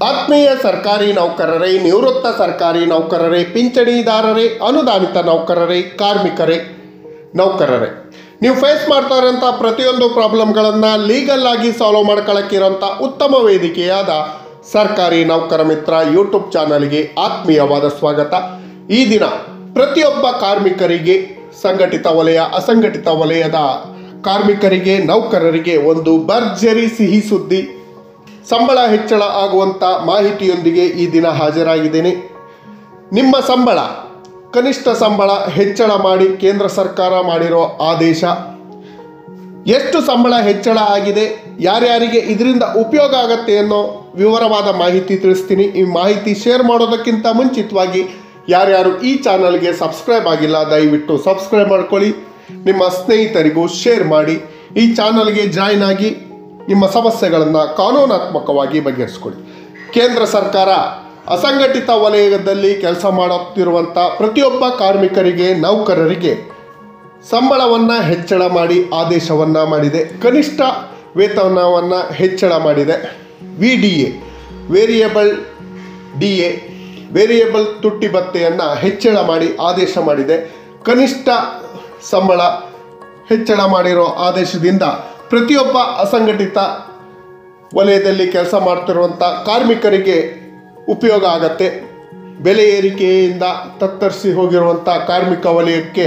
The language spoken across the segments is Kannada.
ಆತ್ಮೀಯ ಸರ್ಕಾರಿ ನೌಕರರೇ, ನಿವೃತ್ತ ಸರ್ಕಾರಿ ನೌಕರರೇ, ಪಿಂಚಣಿದಾರರೇ, ಅನುದಾನಿತ ನೌಕರರೇ, ಕಾರ್ಮಿಕರೇ, ನೌಕರರೇ, ನೀವು ಫೇಸ್ ಮಾಡ್ತಾ ಇರೋಂಥ ಪ್ರತಿಯೊಂದು ಪ್ರಾಬ್ಲಮ್ಗಳನ್ನು ಲೀಗಲ್ ಆಗಿ ಸಾಲ್ವ್ ಮಾಡ್ಕೊಳ್ಳೋಕ್ಕಿರೋಂಥ ಉತ್ತಮ ವೇದಿಕೆಯಾದ ಸರ್ಕಾರಿ ನೌಕರ ಮಿತ್ರ ಯೂಟ್ಯೂಬ್ ಚಾನಲ್ಗೆ ಆತ್ಮೀಯವಾದ ಸ್ವಾಗತ. ಈ ದಿನ ಪ್ರತಿಯೊಬ್ಬ ಕಾರ್ಮಿಕರಿಗೆ, ಸಂಘಟಿತ ವಲಯ, ಅಸಂಘಟಿತ ವಲಯದ ಕಾರ್ಮಿಕರಿಗೆ, ನೌಕರರಿಗೆ ಒಂದು ಭರ್ಜರಿ ಸಿಹಿ ಸುದ್ದಿ, ಸಂಬಳ ಹೆಚ್ಚಳ ಆಗುವಂಥ ಮಾಹಿತಿಯೊಂದಿಗೆ ಈ ದಿನ ಹಾಜರಾಗಿದ್ದೇನೆ. ನಿಮ್ಮ ಸಂಬಳ, ಕನಿಷ್ಠ ಸಂಬಳ ಹೆಚ್ಚಳ ಮಾಡಿ ಕೇಂದ್ರ ಸರ್ಕಾರ ಮಾಡಿರೋ ಆದೇಶ, ಎಷ್ಟು ಸಂಬಳ ಹೆಚ್ಚಳ ಆಗಿದೆ, ಯಾರ್ಯಾರಿಗೆ ಇದರಿಂದ ಉಪಯೋಗ ಆಗುತ್ತೆ ಅನ್ನೋ ವಿವರವಾದ ಮಾಹಿತಿ ತಿಳಿಸ್ತೀನಿ. ಈ ಮಾಹಿತಿ ಶೇರ್ ಮಾಡೋದಕ್ಕಿಂತ ಮುಂಚಿತವಾಗಿ ಯಾರ್ಯಾರು ಈ ಚಾನಲ್ಗೆ ಸಬ್ಸ್ಕ್ರೈಬ್ ಆಗಿಲ್ಲ ದಯವಿಟ್ಟು ಸಬ್ಸ್ಕ್ರೈಬ್ ಮಾಡ್ಕೊಳ್ಳಿ, ನಿಮ್ಮ ಸ್ನೇಹಿತರಿಗೂ ಶೇರ್ ಮಾಡಿ, ಈ ಚಾನಲ್ಗೆ ಜಾಯ್ನ್ ಆಗಿ ನಿಮ್ಮ ಸಮಸ್ಯೆಗಳನ್ನು ಕಾನೂನಾತ್ಮಕವಾಗಿ ಬಗೆಹರಿಸ್ಕೊಳ್ಳಿ. ಕೇಂದ್ರ ಸರ್ಕಾರ ಅಸಂಘಟಿತ ವಲಯದಲ್ಲಿ ಕೆಲಸ ಮಾಡುತ್ತಿರುವಂಥ ಪ್ರತಿಯೊಬ್ಬ ಕಾರ್ಮಿಕರಿಗೆ, ನೌಕರರಿಗೆ ಸಂಬಳವನ್ನು ಹೆಚ್ಚಳ ಮಾಡಿ ಆದೇಶವನ್ನು ಮಾಡಿದೆ. ಕನಿಷ್ಠ ವೇತನವನ್ನು ಹೆಚ್ಚಳ ಮಾಡಿದೆ. VDA ವೇರಿಯಬಲ್ DA ವೇರಿಯಬಲ್ ತುಟ್ಟಿ ಭತ್ಯೆಯನ್ನು ಹೆಚ್ಚಳ ಮಾಡಿ ಆದೇಶ ಮಾಡಿದೆ. ಕನಿಷ್ಠ ಸಂಬಳ ಹೆಚ್ಚಳ ಮಾಡಿರೋ ಆದೇಶದಿಂದ ಪ್ರತಿಯೊಬ್ಬ ಅಸಂಘಟಿತ ವಲಯದಲ್ಲಿ ಕೆಲಸ ಮಾಡ್ತಿರುವಂಥ ಕಾರ್ಮಿಕರಿಗೆ ಉಪಯೋಗ ಆಗತ್ತೆ. ಬೆಲೆ ಏರಿಕೆಯಿಂದ ತತ್ತರಿಸಿ ಹೋಗಿರುವಂಥ ಕಾರ್ಮಿಕ ವಲಯಕ್ಕೆ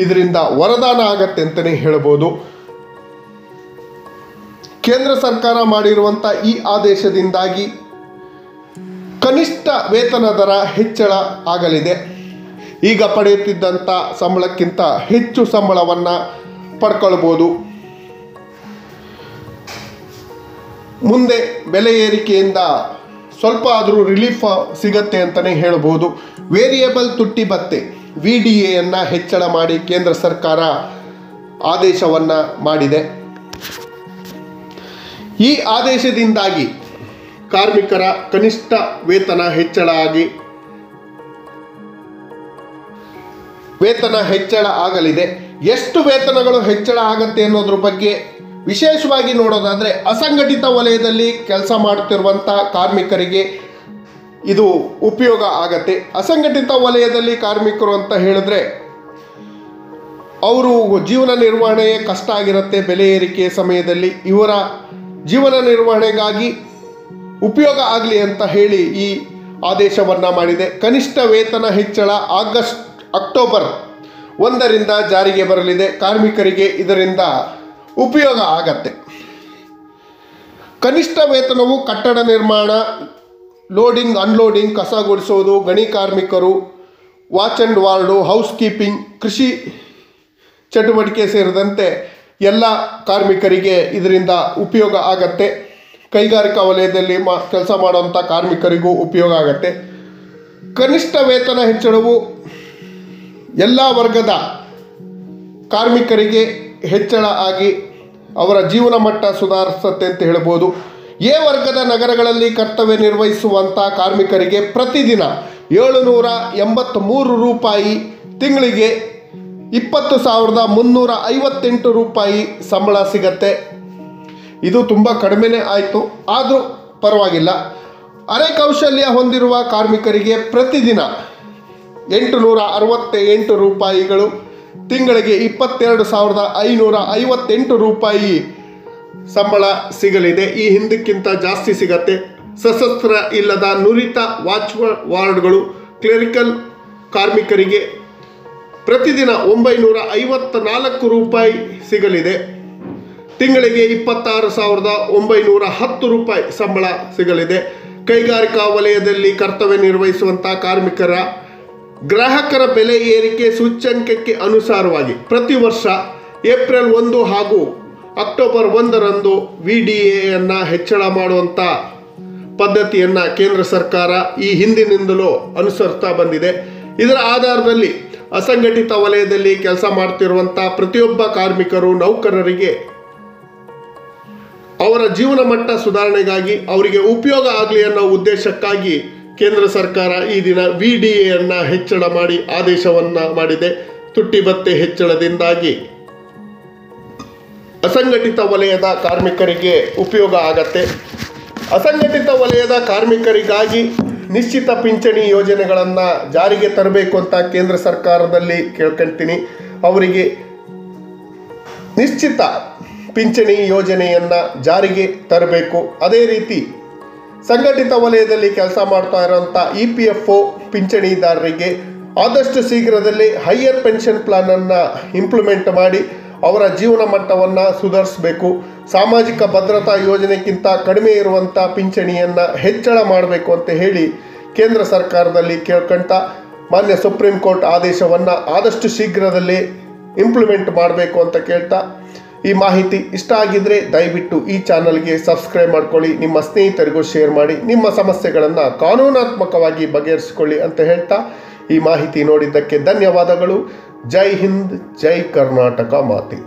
ಇದರಿಂದ ವರದಾನ ಆಗತ್ತೆ ಅಂತಲೇ ಹೇಳ್ಬೋದು. ಕೇಂದ್ರ ಸರ್ಕಾರ ಮಾಡಿರುವಂಥ ಈ ಆದೇಶದಿಂದಾಗಿ ಕನಿಷ್ಠ ವೇತನ ದರ ಹೆಚ್ಚಳ ಆಗಲಿದೆ. ಈಗ ಪಡೆಯುತ್ತಿದ್ದಂಥ ಸಂಬಳಕ್ಕಿಂತ ಹೆಚ್ಚು ಸಂಬಳವನ್ನು ಪಡ್ಕೊಳ್ಬೋದು. ಮುಂದೆ ಬೆಲೆ ಏರಿಕೆಯಿಂದ ಸ್ವಲ್ಪ ಆದರೂ ರಿಲೀಫ್ ಸಿಗತ್ತೆ ಅಂತಲೇ ಹೇಳ್ಬೋದು. ವೇರಿಯಬಲ್ ತುಟ್ಟಿ ಭತ್ಯೆ VDAಯನ್ನು ಹೆಚ್ಚಳ ಮಾಡಿ ಕೇಂದ್ರ ಸರ್ಕಾರ ಆದೇಶವನ್ನು ಮಾಡಿದೆ. ಈ ಆದೇಶದಿಂದಾಗಿ ಕಾರ್ಮಿಕರ ಕನಿಷ್ಠ ವೇತನ ಹೆಚ್ಚಳ ಆಗಿ ವೇತನ ಹೆಚ್ಚಳ ಆಗಲಿದೆ. ಎಷ್ಟು ವೇತನಗಳು ಹೆಚ್ಚಳ ಆಗತ್ತೆ ಅನ್ನೋದ್ರ ಬಗ್ಗೆ ವಿಶೇಷವಾಗಿ ನೋಡೋದಾದರೆ, ಅಸಂಘಟಿತ ವಲಯದಲ್ಲಿ ಕೆಲಸ ಮಾಡುತ್ತಿರುವಂಥ ಕಾರ್ಮಿಕರಿಗೆ ಇದು ಉಪಯೋಗ ಆಗತ್ತೆ. ಅಸಂಘಟಿತ ವಲಯದಲ್ಲಿ ಕಾರ್ಮಿಕರು ಅಂತ ಹೇಳಿದ್ರೆ ಅವರು ಜೀವನ ನಿರ್ವಹಣೆಯೇ ಕಷ್ಟ ಆಗಿರುತ್ತೆ. ಬೆಲೆ ಏರಿಕೆ ಸಮಯದಲ್ಲಿ ಇವರ ಜೀವನ ನಿರ್ವಹಣೆಗಾಗಿ ಉಪಯೋಗ ಆಗಲಿ ಅಂತ ಹೇಳಿ ಈ ಆದೇಶವನ್ನು ಮಾಡಿದೆ. ಕನಿಷ್ಠ ವೇತನ ಹೆಚ್ಚಳ ಅಕ್ಟೋಬರ್ 1ರಿಂದ ಜಾರಿಗೆ ಬರಲಿದೆ. ಕಾರ್ಮಿಕರಿಗೆ ಇದರಿಂದ ಉಪಯೋಗ ಆಗತ್ತೆ. ಕನಿಷ್ಠ ವೇತನವು ಕಟ್ಟಡ ನಿರ್ಮಾಣ, ಲೋಡಿಂಗ್ ಅನ್ಲೋಡಿಂಗ್, ಕಸ ಗುಡಿಸೋದು, ಗಣಿ ಕಾರ್ಮಿಕರು, watch and ward, house keeping, ಕೃಷಿ ಚಟುವಟಿಕೆ ಸೇರಿದಂತೆ ಎಲ್ಲ ಕಾರ್ಮಿಕರಿಗೆ ಇದರಿಂದ ಉಪಯೋಗ ಆಗತ್ತೆ. ಕೈಗಾರಿಕಾ ವಲಯದಲ್ಲಿ ಕೆಲಸ ಮಾಡುವಂಥ ಕಾರ್ಮಿಕರಿಗೂ ಉಪಯೋಗ ಆಗತ್ತೆ. ಕನಿಷ್ಠ ವೇತನ ಹೆಚ್ಚಳವು ಎಲ್ಲ ವರ್ಗದ ಕಾರ್ಮಿಕರಿಗೆ ಹೆಚ್ಚಳ ಆಗಿ ಅವರ ಜೀವನ ಮಟ್ಟ ಸುಧಾರಿಸುತ್ತೆ ಅಂತ ಹೇಳ್ಬೋದು. ಎ ವರ್ಗದ ನಗರಗಳಲ್ಲಿ ಕರ್ತವ್ಯ ನಿರ್ವಹಿಸುವಂಥ ಕಾರ್ಮಿಕರಿಗೆ ಪ್ರತಿದಿನ 783 ರೂಪಾಯಿ, ತಿಂಗಳಿಗೆ 20,358 ರೂಪಾಯಿ ಸಂಬಳ ಸಿಗತ್ತೆ. ಇದು ತುಂಬ ಕಡಿಮೆನೇ ಆಯಿತು, ಆದರೂ ಪರವಾಗಿಲ್ಲ. ಅರೆ ಕೌಶಲ್ಯ ಹೊಂದಿರುವ ಕಾರ್ಮಿಕರಿಗೆ ಪ್ರತಿದಿನ 868 ರೂಪಾಯಿಗಳು, ತಿಂಗಳಿಗೆ 22,558 ರೂಪಾಯಿ ಸಂಬಳ ಸಿಗಲಿದೆ. ಈ ಹಿಂದಕ್ಕಿಂತ ಜಾಸ್ತಿ ಸಿಗತ್ತೆ. ಸಶಸ್ತ್ರ ಇಲ್ಲದ ನುರಿತ ವಾಚ್ ವಾರ್ಡ್ಗಳು, ಕ್ಲರಿಕಲ್ ಕಾರ್ಮಿಕರಿಗೆ ಪ್ರತಿದಿನ 954 ರೂಪಾಯಿ ಸಿಗಲಿದೆ. ತಿಂಗಳಿಗೆ 26,910 ರೂಪಾಯಿ ಸಂಬಳ ಸಿಗಲಿದೆ. ಕೈಗಾರಿಕಾ ವಲಯದಲ್ಲಿ ಕರ್ತವ್ಯ ನಿರ್ವಹಿಸುವಂಥ ಕಾರ್ಮಿಕರ ಗ್ರಾಹಕರ ಬೆಲೆ ಏರಿಕೆ ಸೂಚ್ಯಂಕಕ್ಕೆ ಅನುಸಾರವಾಗಿ ಪ್ರತಿ ವರ್ಷ ಏಪ್ರಿಲ್ 1 ಹಾಗೂ ಅಕ್ಟೋಬರ್ 1ರಂದು VDAಯನ್ನು ಹೆಚ್ಚಳ ಮಾಡುವಂಥ ಪದ್ಧತಿಯನ್ನು ಕೇಂದ್ರ ಸರ್ಕಾರ ಈ ಹಿಂದಿನಿಂದಲೂ ಅನುಸರಿಸ್ತಾ ಬಂದಿದೆ. ಇದರ ಆಧಾರದಲ್ಲಿ ಅಸಂಘಟಿತ ವಲಯದಲ್ಲಿ ಕೆಲಸ ಮಾಡ್ತಿರುವಂಥ ಪ್ರತಿಯೊಬ್ಬ ಕಾರ್ಮಿಕರು, ನೌಕರರಿಗೆ ಅವರ ಜೀವನ ಮಟ್ಟ ಸುಧಾರಣೆಗಾಗಿ ಅವರಿಗೆ ಉಪಯೋಗ ಆಗಲಿ ಅನ್ನೋ ಉದ್ದೇಶಕ್ಕಾಗಿ ಕೇಂದ್ರ ಸರ್ಕಾರ ಈ ದಿನ VDAಯನ್ನು ಹೆಚ್ಚಳ ಮಾಡಿ ಆದೇಶವನ್ನು ಮಾಡಿದೆ. ತುಟ್ಟಿ ಭತ್ಯೆ ಹೆಚ್ಚಳದಿಂದಾಗಿ ಅಸಂಘಟಿತ ವಲಯದ ಕಾರ್ಮಿಕರಿಗೆ ಉಪಯೋಗ ಆಗತ್ತೆ. ಅಸಂಘಟಿತ ವಲಯದ ಕಾರ್ಮಿಕರಿಗಾಗಿ ನಿಶ್ಚಿತ ಪಿಂಚಣಿ ಯೋಜನೆಗಳನ್ನು ಜಾರಿಗೆ ತರಬೇಕು ಅಂತ ಕೇಂದ್ರ ಸರ್ಕಾರದಲ್ಲಿ ಕೇಳ್ಕೊಳ್ತೀನಿ. ಅವರಿಗೆ ನಿಶ್ಚಿತ ಪಿಂಚಣಿ ಯೋಜನೆಯನ್ನು ಜಾರಿಗೆ ತರಬೇಕು. ಅದೇ ರೀತಿ ಸಂಘಟಿತ ವಲಯದಲ್ಲಿ ಕೆಲಸ ಮಾಡ್ತಾ ಇರೋಂಥ EPFO ಪಿಂಚಣಿದಾರರಿಗೆ ಆದಷ್ಟು ಶೀಘ್ರದಲ್ಲೇ ಹೈಯರ್ ಪೆನ್ಷನ್ ಪ್ಲಾನನ್ನು ಇಂಪ್ಲಿಮೆಂಟ್ ಮಾಡಿ ಅವರ ಜೀವನ ಮಟ್ಟವನ್ನು ಸುಧಾರಿಸಬೇಕು. ಸಾಮಾಜಿಕ ಭದ್ರತಾ ಯೋಜನೆಗಿಂತ ಕಡಿಮೆ ಇರುವಂಥ ಪಿಂಚಣಿಯನ್ನು ಹೆಚ್ಚಳ ಮಾಡಬೇಕು ಅಂತ ಹೇಳಿ ಕೇಂದ್ರ ಸರ್ಕಾರದಲ್ಲಿ ಕೇಳ್ಕೊಂತ ಮಾನ್ಯ ಸುಪ್ರೀಂ ಕೋರ್ಟ್ ಆದೇಶವನ್ನು ಆದಷ್ಟು ಶೀಘ್ರದಲ್ಲೇ ಇಂಪ್ಲಿಮೆಂಟ್ ಮಾಡಬೇಕು ಅಂತ ಕೇಳ್ತಾ, ಈ ಮಾಹಿತಿ ಇಷ್ಟ ಆಗಿದ್ದರೆ ದಯವಿಟ್ಟು ಈ ಚಾನಲ್ಗೆ ಸಬ್ಸ್ಕ್ರೈಬ್ ಮಾಡ್ಕೊಳ್ಳಿ, ನಿಮ್ಮ ಸ್ನೇಹಿತರಿಗೂ ಶೇರ್ ಮಾಡಿ, ನಿಮ್ಮ ಸಮಸ್ಯೆಗಳನ್ನು ಕಾನೂನಾತ್ಮಕವಾಗಿ ಬಗೆಹರಿಸಿಕೊಳ್ಳಿ ಅಂತ ಹೇಳ್ತಾ ಈ ಮಾಹಿತಿ ನೋಡಿದ್ದಕ್ಕೆ ಧನ್ಯವಾದಗಳು. ಜೈ ಹಿಂದ್, ಜೈ ಕರ್ನಾಟಕ ಮಾತೆ.